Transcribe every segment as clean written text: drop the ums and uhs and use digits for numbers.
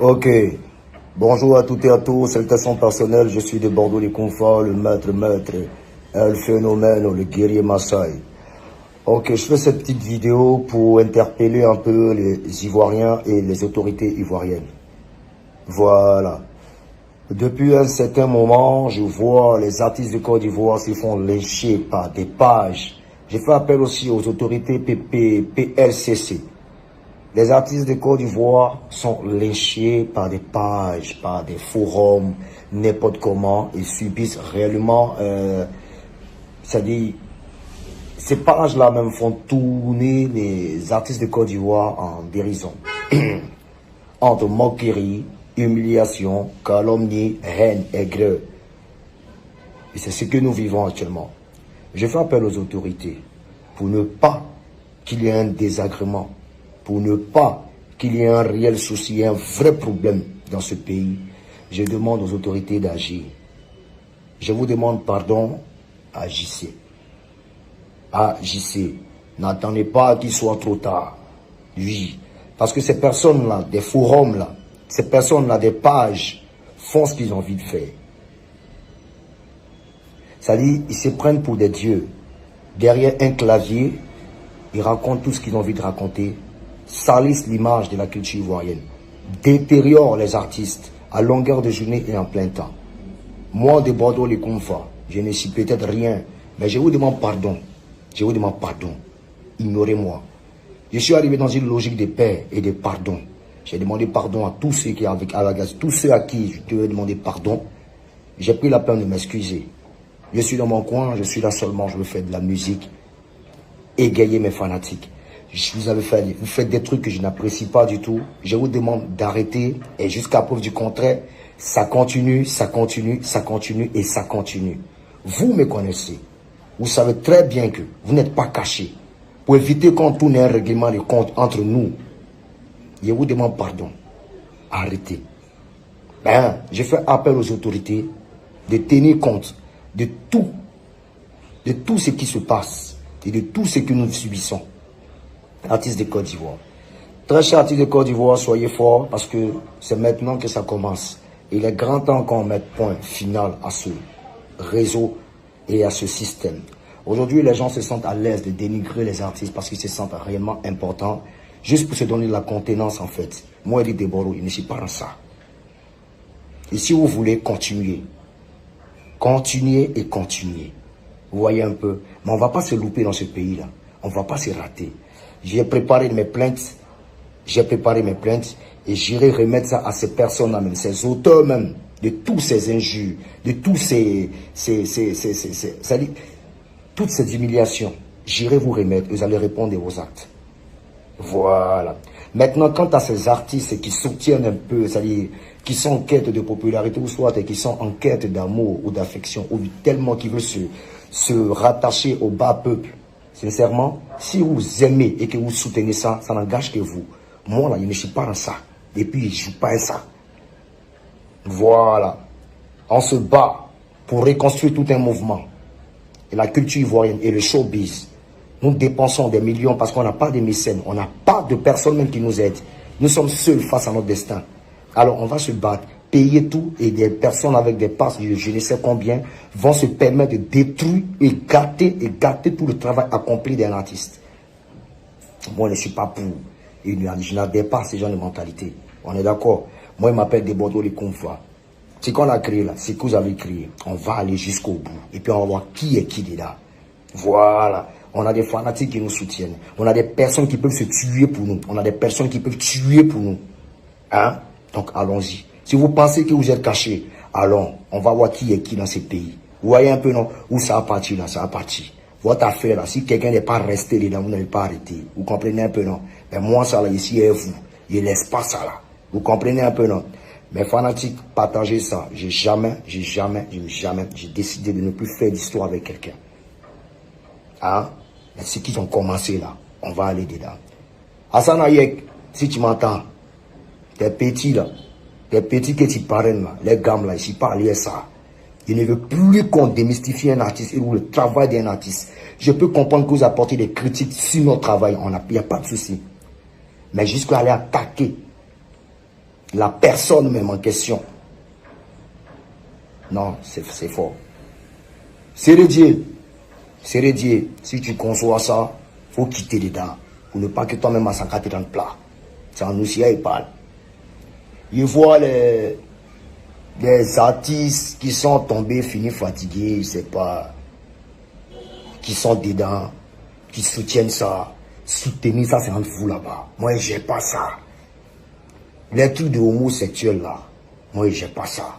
Ok, bonjour à toutes et à tous, salutations personnelles, je suis de Bordeaux les Confins, le maître, le phénomène, le guerrier Maasai. Ok, je fais cette petite vidéo pour interpeller un peu les Ivoiriens et les autorités ivoiriennes. Voilà. Depuis un certain moment, je vois les artistes de Côte d'Ivoire se font lyncher par des pages. J'ai fait appel aussi aux autorités PLCC. Les artistes de Côte d'Ivoire sont lynchés par des pages, par des forums, n'importe comment. Ils subissent réellement, c'est-à-dire, ces pages-là même font tourner les artistes de Côte d'Ivoire en dérision. Entre moquerie, humiliation, calomnie, haine, aigreur. Et c'est ce que nous vivons actuellement. Je fais appel aux autorités pour ne pas qu'il y ait un désagrément, pour ne pas qu'il y ait un réel souci, un vrai problème dans ce pays. Je demande aux autorités d'agir. Je vous demande pardon, agissez. Agissez. N'attendez pas qu'il soit trop tard. Oui. Parce que ces personnes-là, des forums-là, ces personnes-là, des pages, font ce qu'ils ont envie de faire. C'est-à-dire, ils se prennent pour des dieux. Derrière un clavier, ils racontent tout ce qu'ils ont envie de raconter, salissent l'image de la culture ivoirienne, détériorent les artistes à longueur de journée et en plein temps. Moi, de Bordeaux, les Confins, je ne suis peut-être rien, mais je vous demande pardon. Je vous demande pardon. Ignorez-moi. Je suis arrivé dans une logique de paix et de pardon. J'ai demandé pardon à tous ceux qui avec tous ceux à qui je devais demander pardon. J'ai pris la peine de m'excuser. Je suis dans mon coin, je suis là seulement, je veux faire de la musique, égayer mes fanatiques. Vous faites des trucs que je n'apprécie pas du tout. Je vous demande d'arrêter et jusqu'à preuve du contraire, ça continue, ça continue, ça continue et ça continue. Vous me connaissez. Vous savez très bien que vous n'êtes pas caché. Pour éviter qu'on tourne un règlement de compte entre nous, je vous demande pardon. Arrêtez. Je fais appel aux autorités de tenir compte de tout ce qui se passe et de tout ce que nous subissons. Artistes de Côte d'Ivoire. Très chers artistes de Côte d'Ivoire, soyez forts parce que c'est maintenant que ça commence. Il est grand temps qu'on mette point final à ce réseau et à ce système. Aujourd'hui, les gens se sentent à l'aise de dénigrer les artistes parce qu'ils se sentent réellement importants, juste pour se donner la contenance en fait. Moi, Eric Deboro, je ne suis pas dans ça. Et si vous voulez continuer, continuez et continuez. Vous voyez un peu, mais on ne va pas se louper dans ce pays-là. On ne va pas se rater. J'ai préparé mes plaintes. Et j'irai remettre ça à ces personnes-là même, ces auteurs même, de tous ces injures, de tous toutes ces humiliations. J'irai vous remettre, vous allez répondre aux actes. Voilà. Maintenant, quant à ces artistes qui soutiennent un peu, c'est-à-dire qui sont en quête de popularité ou soit qui sont en quête d'amour ou d'affection ou tellement qui veulent se rattacher au bas peuple, sincèrement, si vous aimez et que vous soutenez ça, ça n'engage que vous. Moi, là, je ne suis pas dans ça. Et puis, je ne joue pas à ça. Voilà. On se bat pour reconstruire tout un mouvement. Et la culture ivoirienne et le showbiz. Nous dépensons des millions parce qu'on n'a pas de mécènes. On n'a pas de personnes même qui nous aident. Nous sommes seuls face à notre destin. Alors, on va se battre, payer tout et des personnes avec des passes, je ne sais combien, vont se permettre de détruire et gâter tout le travail accompli d'un artiste. Moi, je ne suis pas pour. Je n'adhère pas à ces genres de mentalité. On est d'accord. Moi, je m'appelle de Bordeaux les Confins. Ce qu'on a créé là, c'est que vous avez créé. On va aller jusqu'au bout. Et puis on va voir qui est qui là. Voilà. On a des fanatiques qui nous soutiennent. On a des personnes qui peuvent se tuer pour nous. On a des personnes qui peuvent tuer pour nous. Hein? Donc allons-y. Si vous pensez que vous êtes cachés, allons. On va voir qui est qui dans ces pays. Vous voyez un peu non? Où ça a parti là, ça a parti. Votre affaire là, si quelqu'un n'est pas resté là, vous n'avez pas arrêté. Vous comprenez un peu non? Mais moi ça là, ici est vous. Il ne laisse pas ça là. Vous comprenez un peu non? Mes fanatiques, partagez ça. J'ai décidé de ne plus faire d'histoire avec quelqu'un. Hein? Mais ce qu'ils ont commencé là, on va aller dedans. Hassan Ayek, si tu m'entends, tes petits là, tes petits que tu parraines là, les gammes là, ici pas lié ça. Je ne veux plus qu'on démystifie un artiste ou le travail d'un artiste. Je peux comprendre que vous apportez des critiques sur notre travail, il n'y a pas de souci. Mais jusqu'à aller attaquer La personne même en question. Non, c'est fort. Sérédier, si tu conçois ça, faut quitter dedans. Pour ne pas que toi-même à 140 plats. C'est en aussi, il parle. Il voit les artistes qui sont tombés, finis fatigués, je sais pas, qui sont dedans, qui soutiennent ça. Soutenir ça, c'est entre vous là-bas. Moi, j'ai pas ça. Les trucs de homosexuels là, moi, j'ai pas ça.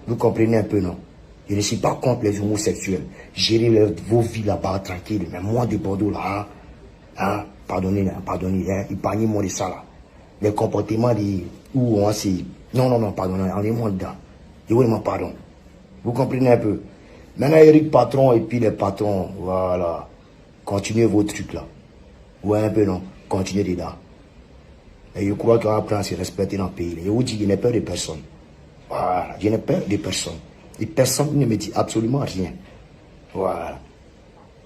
Vous comprenez un peu, non? Je ne suis pas contre les homosexuels. Gérez vos vies là-bas, tranquille. Mais moi, de Bordeaux là, pardonnez, épargnez-moi de ça là. Les comportements où on s'est... Non, pardonnez, enlevez-moi dedans. Je vous demande pardon. Vous comprenez un peu? Maintenant, Eric Patron et puis les patrons, voilà. Continuez vos trucs là. Ouais, un peu non. Continuez dedans. Et je crois qu'on apprend à se respecter dans le pays. Je vous dis, je n'ai peur de personne. Voilà, je n'ai peur de personne. Et personne ne me dit absolument rien. Voilà.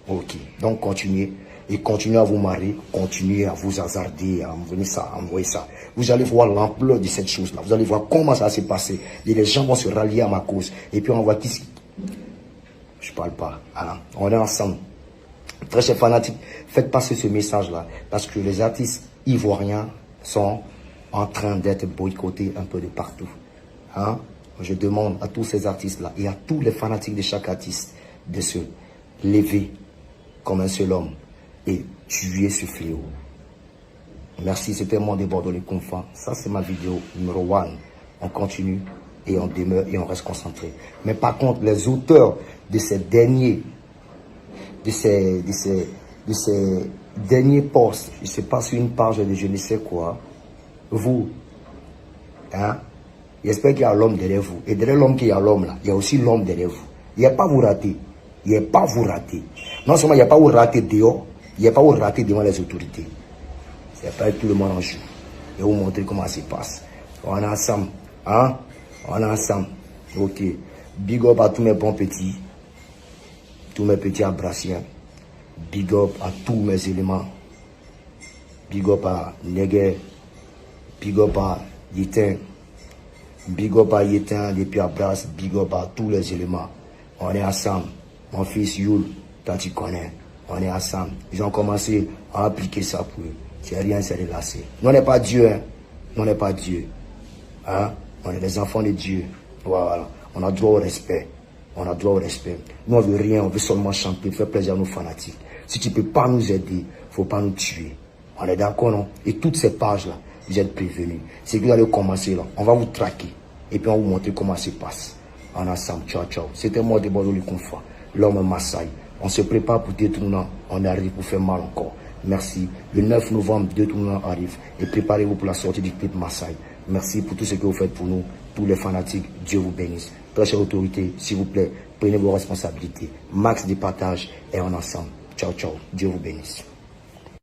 Ok. Donc continuez. Et continuez à vous marier. Continuez à vous hasarder, à envoyer ça. Vous allez voir l'ampleur de cette chose-là. Vous allez voir comment ça s'est passé. Et les gens vont se rallier à ma cause. Et puis on va qui... Je parle pas. Alors, on est ensemble. Très chers fanatiques, faites passer ce message-là. Parce que les artistes ivoiriens sont en train d'être boycottés un peu de partout. Je demande à tous ces artistes-là et à tous les fanatiques de chaque artiste de se lever comme un seul homme et tuer ce fléau. Merci, c'était mon débordant les confins. Ça, c'est ma vidéo numéro 1. On continue et on demeure et on reste concentré. Mais par contre, les auteurs de ces derniers posts, je ne sais pas sur une page de je ne sais quoi, vous, j'espère qu'il y a l'homme derrière vous. Et derrière l'homme qu'il y a l'homme là, il y a aussi l'homme derrière vous. Il n'y a pas vous rater. Il n'y a pas vous rater. Non seulement il n'y a pas vous rater dehors, il n'y a pas vous rater devant les autorités. C'est pas tout le monde en joue. Et vous montrer comment ça se passe. On est ensemble. On est ensemble. Ok. Big up à tous mes bons petits. Tous mes petits abrassiens. Big up à tous mes éléments. Big up à Neger. Big up à Yitin. Big up à Yitin depuis Abras. Big up à tous les éléments. On est ensemble. Mon fils Youl, toi tu connais. On est ensemble. Ils ont commencé à appliquer ça pour eux. C'est rien, c'est relâché. Nous, on n'est pas Dieu. Nous, on n'est pas Dieu. On est les enfants de Dieu. Voilà. On a droit au respect. On a droit au respect. Nous, on veut rien. On veut seulement chanter, faire plaisir à nos fanatiques. Si tu ne peux pas nous aider, il ne faut pas nous tuer. On est d'accord, non? Et toutes ces pages-là, vous êtes prévenus. C'est que vous allez commencer là. On va vous traquer. Et puis, on va vous montrer comment ça se passe. En ensemble. Ciao, ciao. C'était moi, de Bordeaux, le confort. L'homme Maasai. On se prépare pour détournant. On arrive pour faire mal encore. Merci. Le 9 novembre, détournant arrive. Et préparez-vous pour la sortie du clip Maasai. Merci pour tout ce que vous faites pour nous. Tous les fanatiques, Dieu vous bénisse. Très chère autorité, s'il vous plaît, prenez vos responsabilités. Max de partage et en ensemble. Ciao, ciao. Dieu vous bénisse.